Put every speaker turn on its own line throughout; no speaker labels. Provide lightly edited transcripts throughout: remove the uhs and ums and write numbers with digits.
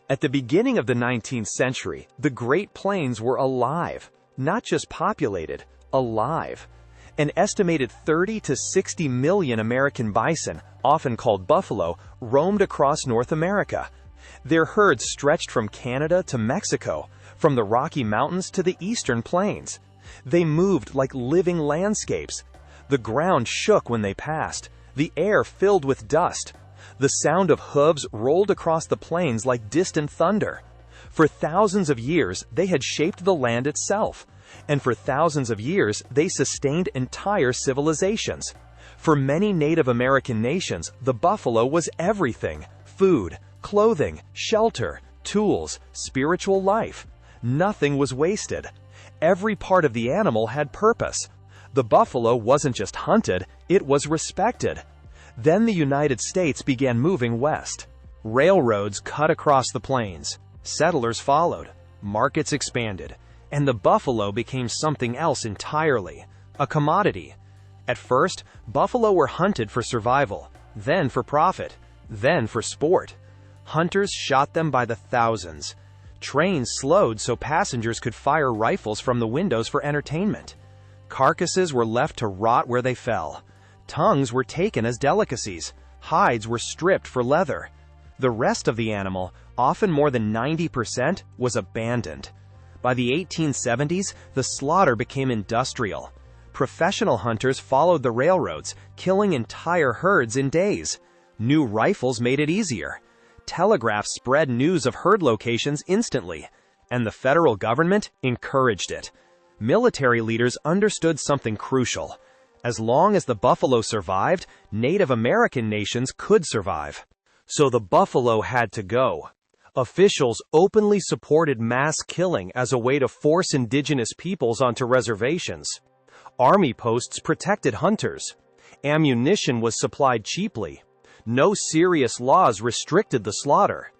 At the beginning of the 19th century, the Great Plains were alive, not just populated, alive. An estimated 30 to 60 million American bison, often called buffalo, roamed across North America. Their herds stretched from Canada to Mexico, from the Rocky Mountains to the Eastern Plains. They moved like living landscapes. The ground shook when they passed, the air filled with dust. The sound of hooves rolled across the plains like distant thunder. For thousands of years, they had shaped the land itself, and for thousands of years, they sustained entire civilizations. For many Native American nations, the buffalo was everything: food, clothing, shelter, tools, spiritual life. Nothing was wasted. Every part of the animal had purpose. The buffalo wasn't just hunted, it was respected. Then the United States began moving west. Railroads cut across the plains. Settlers followed. Markets expanded. And the buffalo became something else entirely, a commodity. At first, buffalo were hunted for survival, then for profit, then for sport. Hunters shot them by the thousands. Trains slowed so passengers could fire rifles from the windows for entertainment. Carcasses were left to rot where they fell. Tongues were taken as delicacies. Hides were stripped for leather. The rest of the animal, often more than 90%, was abandoned. By the 1870s, the slaughter became industrial. Professional hunters followed the railroads, killing entire herds in days. New rifles made it easier. Telegraphs spread news of herd locations instantly, and the federal government encouraged it. Military leaders understood something crucial. As long as the buffalo survived, Native American nations could survive. So the buffalo had to go. Officials openly supported mass killing as a way to force indigenous peoples onto reservations. Army posts protected hunters. Ammunition was supplied cheaply. No serious laws restricted the slaughter.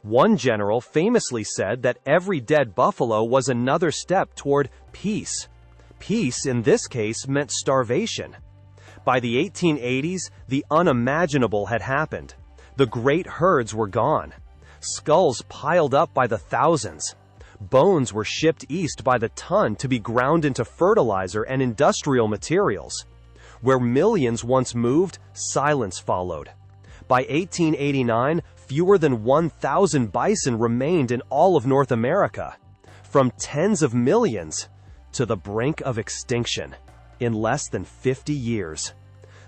One general famously said that every dead buffalo was another step toward peace. Peace, in this case, meant starvation. By the 1880s, the unimaginable had happened. The great herds were gone. Skulls piled up by the thousands. Bones were shipped east by the ton to be ground into fertilizer and industrial materials. Where millions once moved, silence followed. By 1889, fewer than 1,000 bison remained in all of North America. From tens of millions to the brink of extinction in less than 50 years.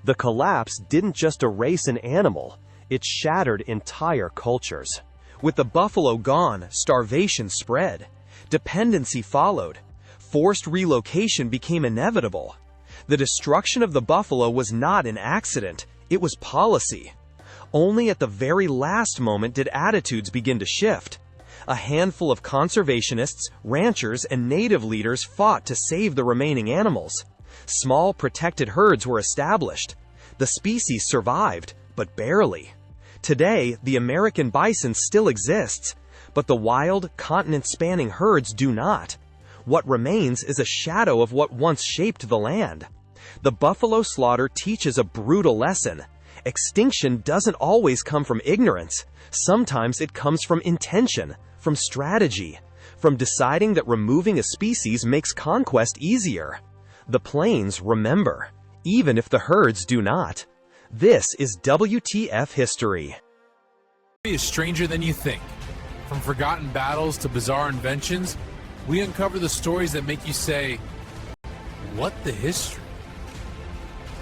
The collapse didn't just erase an animal, it shattered entire cultures. With the buffalo gone, starvation spread. Dependency followed. Forced relocation became inevitable. The destruction of the buffalo was not an accident, it was policy. Only at the very last moment did attitudes begin to shift. A handful of conservationists, ranchers, and native leaders fought to save the remaining animals. Small protected herds were established. The species survived, but barely. Today, the American bison still exists, but the wild, continent-spanning herds do not. What remains is a shadow of what once shaped the land. The buffalo slaughter teaches a brutal lesson. Extinction doesn't always come from ignorance. Sometimes it comes from intention, from strategy, from deciding that removing a species makes conquest easier. The plains remember, even if the herds do not. This is WTF History.
History is stranger than you think. From forgotten battles to bizarre inventions, we uncover the stories that make you say, "What the history?"